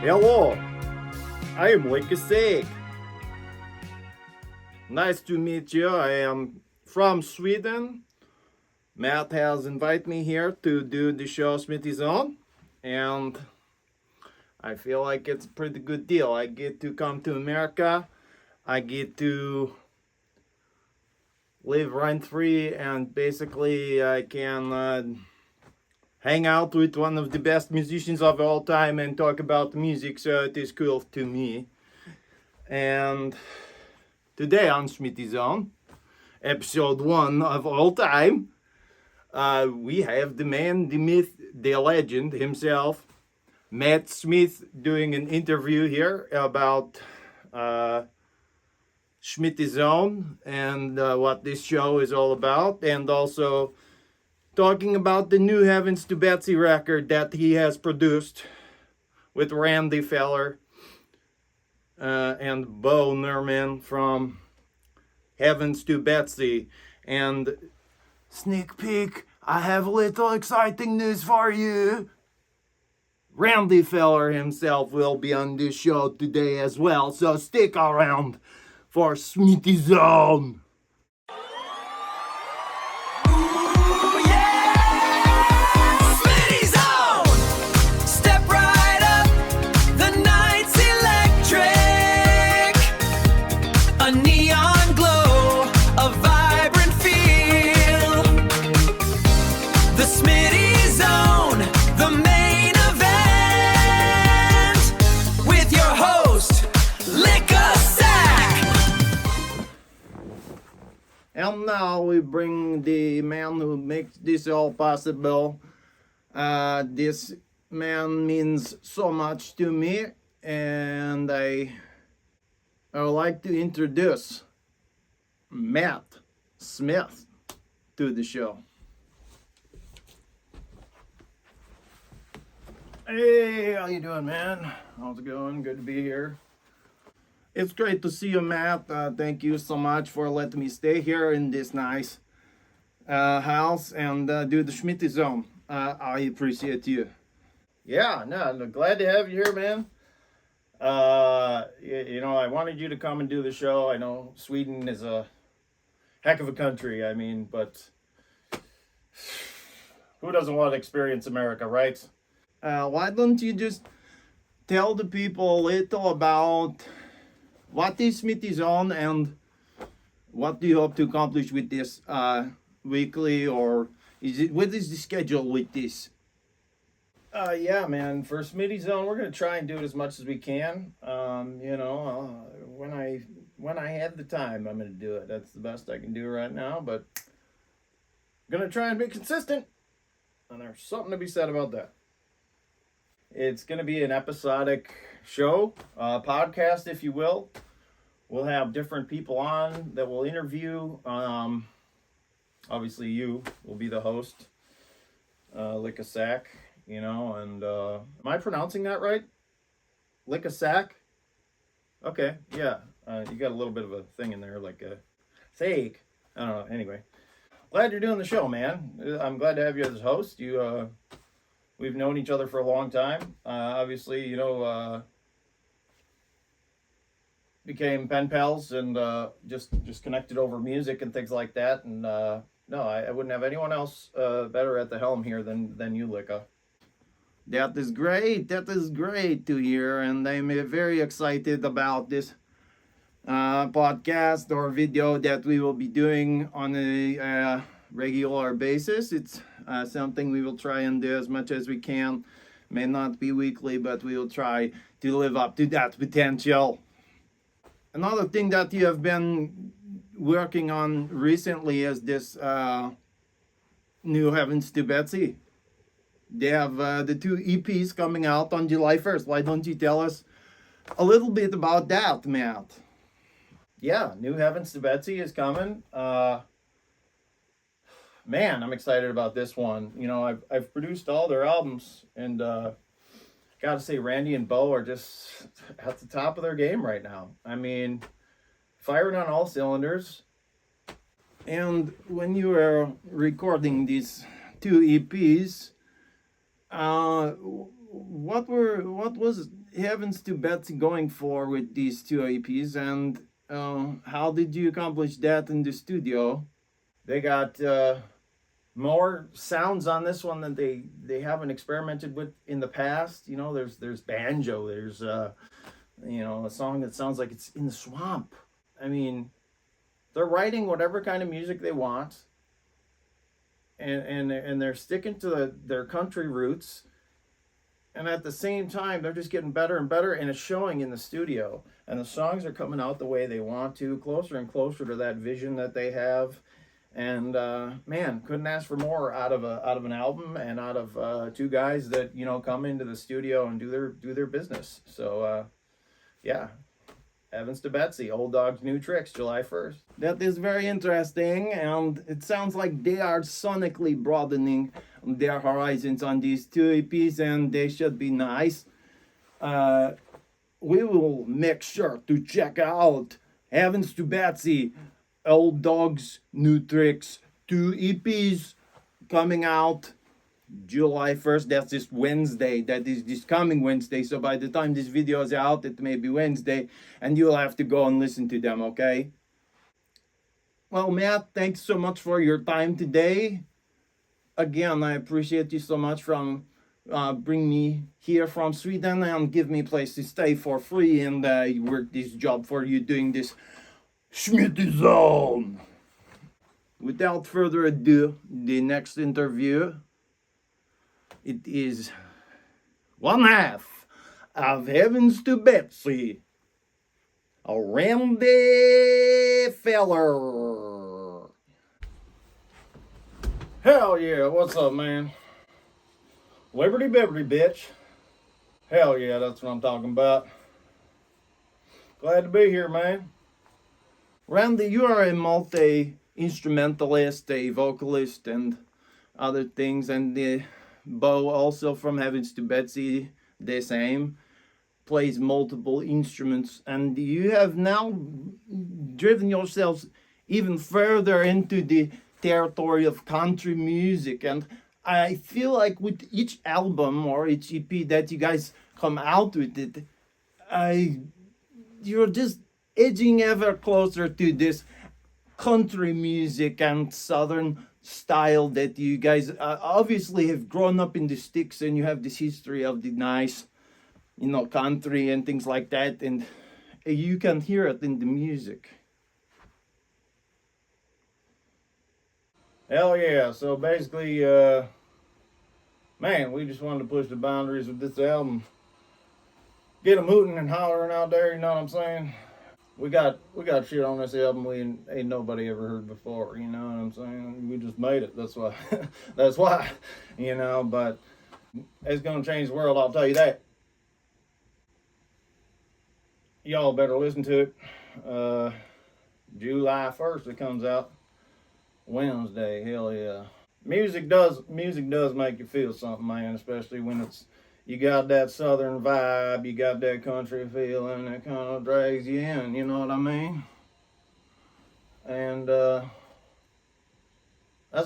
Hello, I am Likka Sakk. Nice to meet you. I am from Sweden. Matt has invited me here to do the show Smitty's On, and I feel like it's a pretty good deal. I get to come to America. I get to live rent-free, and basically I can hang out with one of the best musicians of all time and talk about music, so it is cool to me. And today on Smitty's On, episode 1 of all time, we have the man, the myth, the legend himself, Matt Smith, doing an interview here about Smitty's On and what this show is all about, and also talking about the new Heavens to Betsy record that he has produced with Randy Feller and Bo Nerman from Heavens to Betsy. And sneak peek, I have a little exciting news for you. Randy Feller himself will be on this show today as well, so stick around for Smitty's On. And now we bring the man who makes this all possible. This man means so much to me, and I would like to introduce Matt Smith to the show. Hey, how you doing, man? How's it going? Good to be here. It's great to see you, Matt. Thank you so much for letting me stay here in this nice house and do the Smitty's On. I appreciate you. Yeah, no, I'm glad to have you here, man. I wanted you to come and do the show. I know Sweden is a heck of a country, but who doesn't want to experience America, right? Why don't you just tell the people a little about what is Smitty's On and what do you hope to accomplish with this weekly, or what is the schedule with this? Yeah, man, for Smitty's On, we're going to try and do it as much as we can. When I have the time, I'm going to do it. That's the best I can do right now, but I'm going to try and be consistent, and there's something to be said about that. It's going to be an episodic show, podcast, if you will. We'll have different people on that we'll interview. Obviously, you will be the host, Likka Sakk, and am I pronouncing that right? Likka Sakk? Okay, yeah. You got a little bit of a thing in there, like a fake. I don't know. Anyway, glad you're doing the show, man. I'm glad to have you as host. We've known each other for a long time. Obviously, became pen pals and just connected over music and things like that. And no, I wouldn't have anyone else better at the helm here than you, Likka. That is great. That is great to hear. And I'm very excited about this podcast or video that we will be doing on a regular basis. It's something we will try and do as much as we can. May not be weekly, but we will try to live up to that potential. Another thing that you have been working on recently is this new Heavens to Betsy. They have the 2 EPs coming out on July 1st. Why don't you tell us a little bit about that, Matt? Yeah, new Heavens to Betsy is coming. Man, I'm excited about this one. I've produced all their albums, and gotta say, Randy and Bo are just at the top of their game right now. Firing on all cylinders. And when you were recording these 2 EPs, what was Heavens to Betsy going for with these two EPs, and how did you accomplish that in the studio? They got more sounds on this one that they haven't experimented with in the past. You know, there's banjo, there's you know, a song that sounds like it's in the swamp. I mean, they're writing whatever kind of music they want, and they're sticking to their country roots, and at the same time they're just getting better and better, and it's showing in the studio, and the songs are coming out the way they want to, closer and closer to that vision that they have. And man, couldn't ask for more out of an album, and out of two guys that, you know, come into the studio and do their business. So yeah, Evans to Betsy, Old Dogs, New Tricks, July 1st. That is very interesting, and it sounds like they are sonically broadening their horizons on these two EPs, and they should be nice. We will make sure to check out Evans to Betsy, Old Dogs, New Tricks, two EPs coming out July 1st. That's this Wednesday. That is this coming Wednesday. So by the time this video is out, it may be Wednesday, and you'll have to go and listen to them, okay? Well, Matt, thanks so much for your time today. Again, I appreciate you so much from bring me here from Sweden and give me a place to stay for free, and work this job for you doing this Smitty Zone. Without further ado, the next interview, it is one half of Heavens to Betsy, a Randy feller. Hell yeah, what's up, man? Liberty Bibbity, bitch. Hell yeah, that's what I'm talking about. Glad to be here, man. Randy, you are a multi-instrumentalist, a vocalist, and other things, and Bo, also from Heavens to Betsy, the same, plays multiple instruments, and you have now driven yourselves even further into the territory of country music, and I feel like with each album or each EP that you guys come out with it, you're just edging ever closer to this country music and southern style that you guys obviously have grown up in the sticks, and you have this history of the nice, you know, country and things like that, and you can hear it in the music. Hell yeah. So basically, man, we just wanted to push the boundaries with this album, get them hooting and hollering out there, you know what I'm saying? We got shit on this album we ain't nobody ever heard before, you know what I'm saying? We just made it, that's why. That's why, you know, but it's gonna change the world, I'll tell you that. Y'all better listen to it. July 1st it comes out. Wednesday, hell yeah. Music does make you feel something, man, especially when it's, you got that southern vibe, you got that country feeling that kind of drags you in, you know what I mean? And that's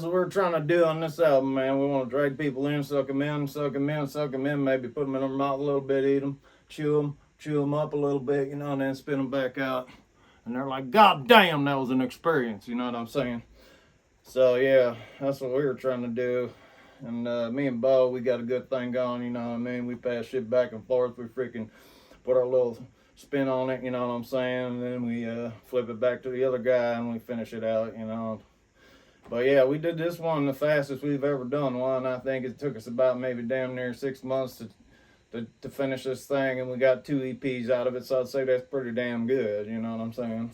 what we're trying to do on this album, man. We want to drag people in, suck them in, maybe put them in their mouth a little bit, eat them, chew them up a little bit, you know, and then spit them back out. And they're like, God damn, that was an experience, you know what I'm saying? So yeah, that's what we were trying to do. And me and Bo, we got a good thing going, you know what I mean? We pass shit back and forth. We freaking put our little spin on it, you know what I'm saying? And then we flip it back to the other guy and we finish it out, you know. But yeah, we did this one the fastest we've ever done one. I think it took us about maybe damn near 6 months to finish this thing, and we got 2 EPs out of it, so I'd say that's pretty damn good, you know what I'm saying?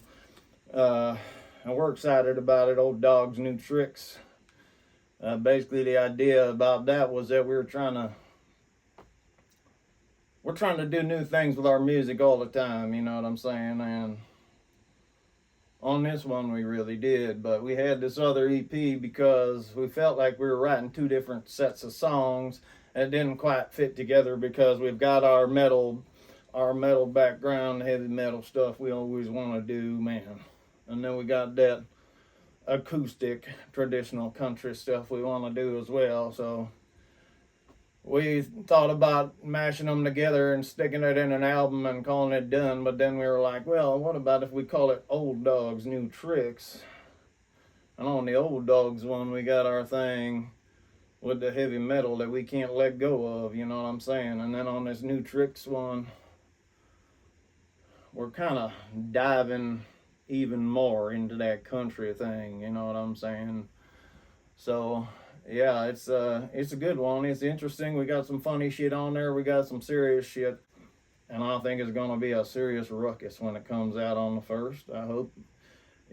And we're excited about it. Old Dogs, New Tricks. Basically, the idea about that was that we're trying to do new things with our music all the time, you know what I'm saying? And on this one, we really did. But we had this other EP because we felt like we were writing 2 different sets of songs, and it didn't quite fit together because we've got our metal background, heavy metal stuff we always want to do, man. And then we got that acoustic, traditional country stuff we want to do as well. So we thought about mashing them together and sticking it in an album and calling it done. But then we were like, well, what about if we call it Old Dogs, New Tricks? And on the Old Dogs one, we got our thing with the heavy metal that we can't let go of, you know what I'm saying? And then on this New Tricks one, we're kind of diving even more into that country thing, you know what I'm saying? So yeah, it's a good one. It's interesting. We got some funny shit on there. We got some serious shit, and I think it's gonna be a serious ruckus when it comes out on the 1st. I hope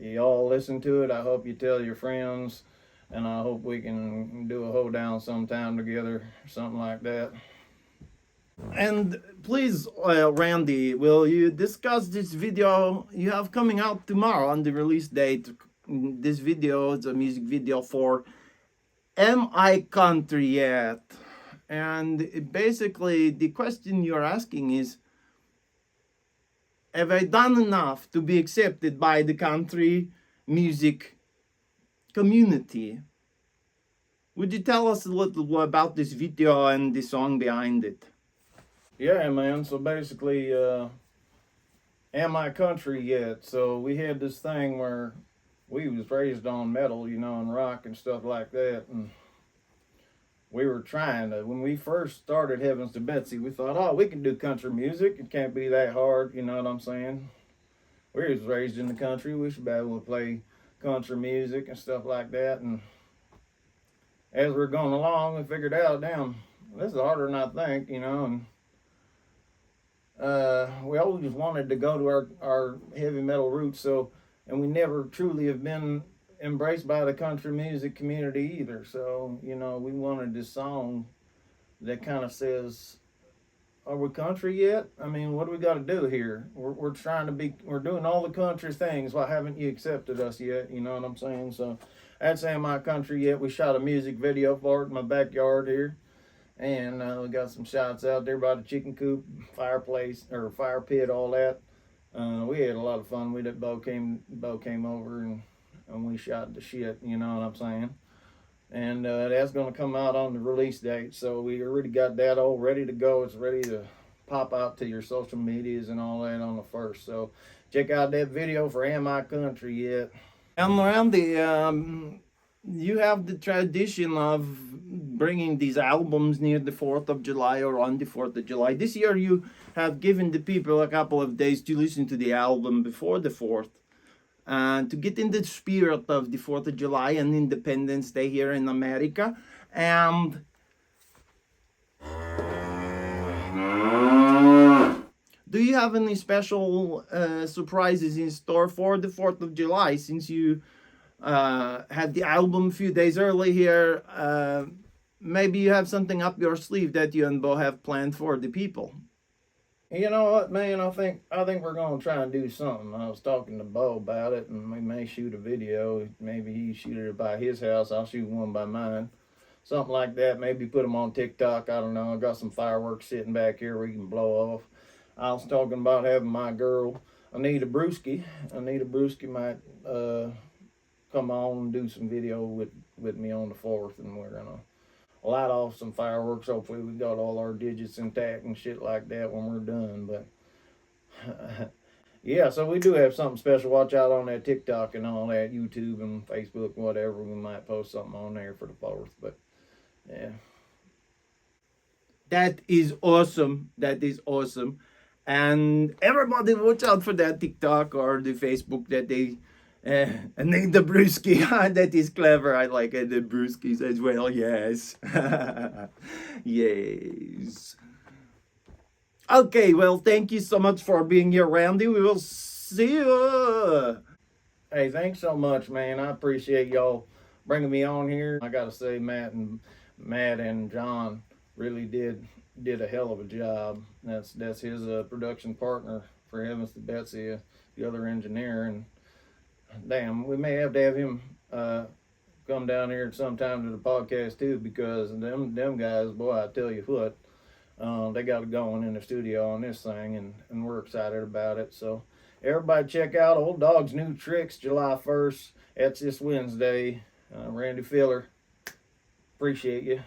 you all listen to it. I hope you tell your friends, and I hope we can do a hoedown sometime together, something like that. And please, Randy, will you discuss this video you have coming out tomorrow on the release date? This video is a music video for Am I Country Yet? And basically, the question you're asking is, have I done enough to be accepted by the country music community? Would you tell us a little about this video and the song behind it? Yeah, man. So basically, am I country yet? So we had this thing where we was raised on metal, you know, and rock and stuff like that, and we were trying to, when we first started Heavens to Betsy, we thought, oh, we can do country music. It can't be that hard, you know what I'm saying? We was raised in the country. We should be able to play country music and stuff like that. And as we're going along, we figured out, damn, this is harder than I think, you know. And we always wanted to go to our heavy metal roots, so, and we never truly have been embraced by the country music community either. So, you know, we wanted this song that kind of says, are we country yet? I mean, what do we got to do here? We're trying to be, we're doing all the country things. Why haven't you accepted us yet? You know what I'm saying? So that's Am I Country Yet? We shot a music video for it in my backyard here. And we got some shots out there by the chicken coop, fireplace, or fire pit, all that. We had a lot of fun with it. Bo came over and we shot the shit, you know what I'm saying? And that's going to come out on the release date. So we already got that all ready to go. It's ready to pop out to your social medias and all that on the 1st. So check out that video for Am I Country Yet? And Randy, you have the tradition of bringing these albums near the 4th of July or on the 4th of July. This year you have given the people a couple of days to listen to the album before the 4th. And to get in the spirit of the 4th of July and Independence Day here in America. And do you have any special surprises in store for the 4th of July, since you had the album a few days early here? Maybe you have something up your sleeve that you and Bo have planned for the people. You know what, man? I think we're gonna try and do something. I was talking to Bo about it, and we may shoot a video. Maybe he shoot it by his house. I'll shoot one by mine. Something like that. Maybe put them on TikTok. I don't know. I got some fireworks sitting back here we can blow off. I was talking about having my girl Anita Brewski might come on and do some video with me on the 4th, and we're gonna light off some fireworks. Hopefully we got all our digits intact and shit like that when we're done. But yeah, so we do have something special. Watch out on that TikTok and all that, YouTube and Facebook, whatever. We might post something on there for the 4th. But yeah, that is awesome. That is awesome. And everybody watch out for that TikTok or the Facebook that they name the brewski. That is clever. I like it. The brewskis as well. Yes. Yes. Okay, well, thank you so much for being here, Randy. We will see you. Hey, thanks so much, man. I appreciate y'all bringing me on here. I gotta say, Matt and John really did a hell of a job. That's his production partner for Heavens to Betsy, the other engineer, and damn, we may have to have him come down here sometime to the podcast too, because them guys, boy, I tell you what, they got it going in the studio on this thing, and we're excited about it. So everybody check out Old Dogs New Tricks, July 1st. That's this Wednesday. Randy Filler, appreciate you.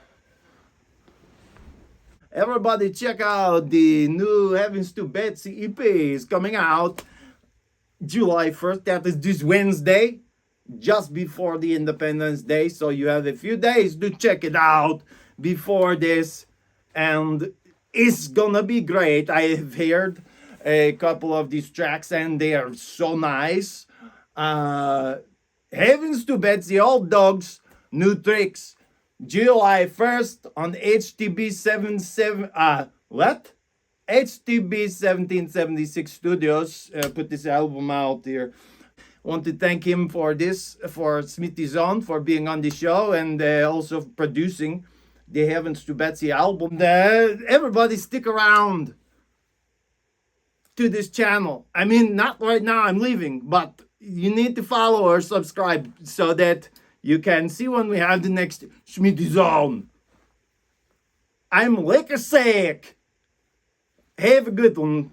Everybody check out the new Heavens to Betsy EPs coming out July 1st. That is this Wednesday, just before the Independence Day. So you have a few days to check it out before this. And it's gonna be great. I have heard a couple of these tracks and they are so nice. Heavens to Betsy Old Dogs, new tricks. July 1st on HTB 77, what? HTB 1776 Studios put this album out here. Want to thank him for this, for Smitty Zone, for being on the show and also producing the Heavens to Betsy album. Everybody stick around to this channel. I mean, not right now, I'm leaving, but you need to follow or subscribe so that you can see when we have the next Smitty Zone. I'm Likka Sakk. Have a good one.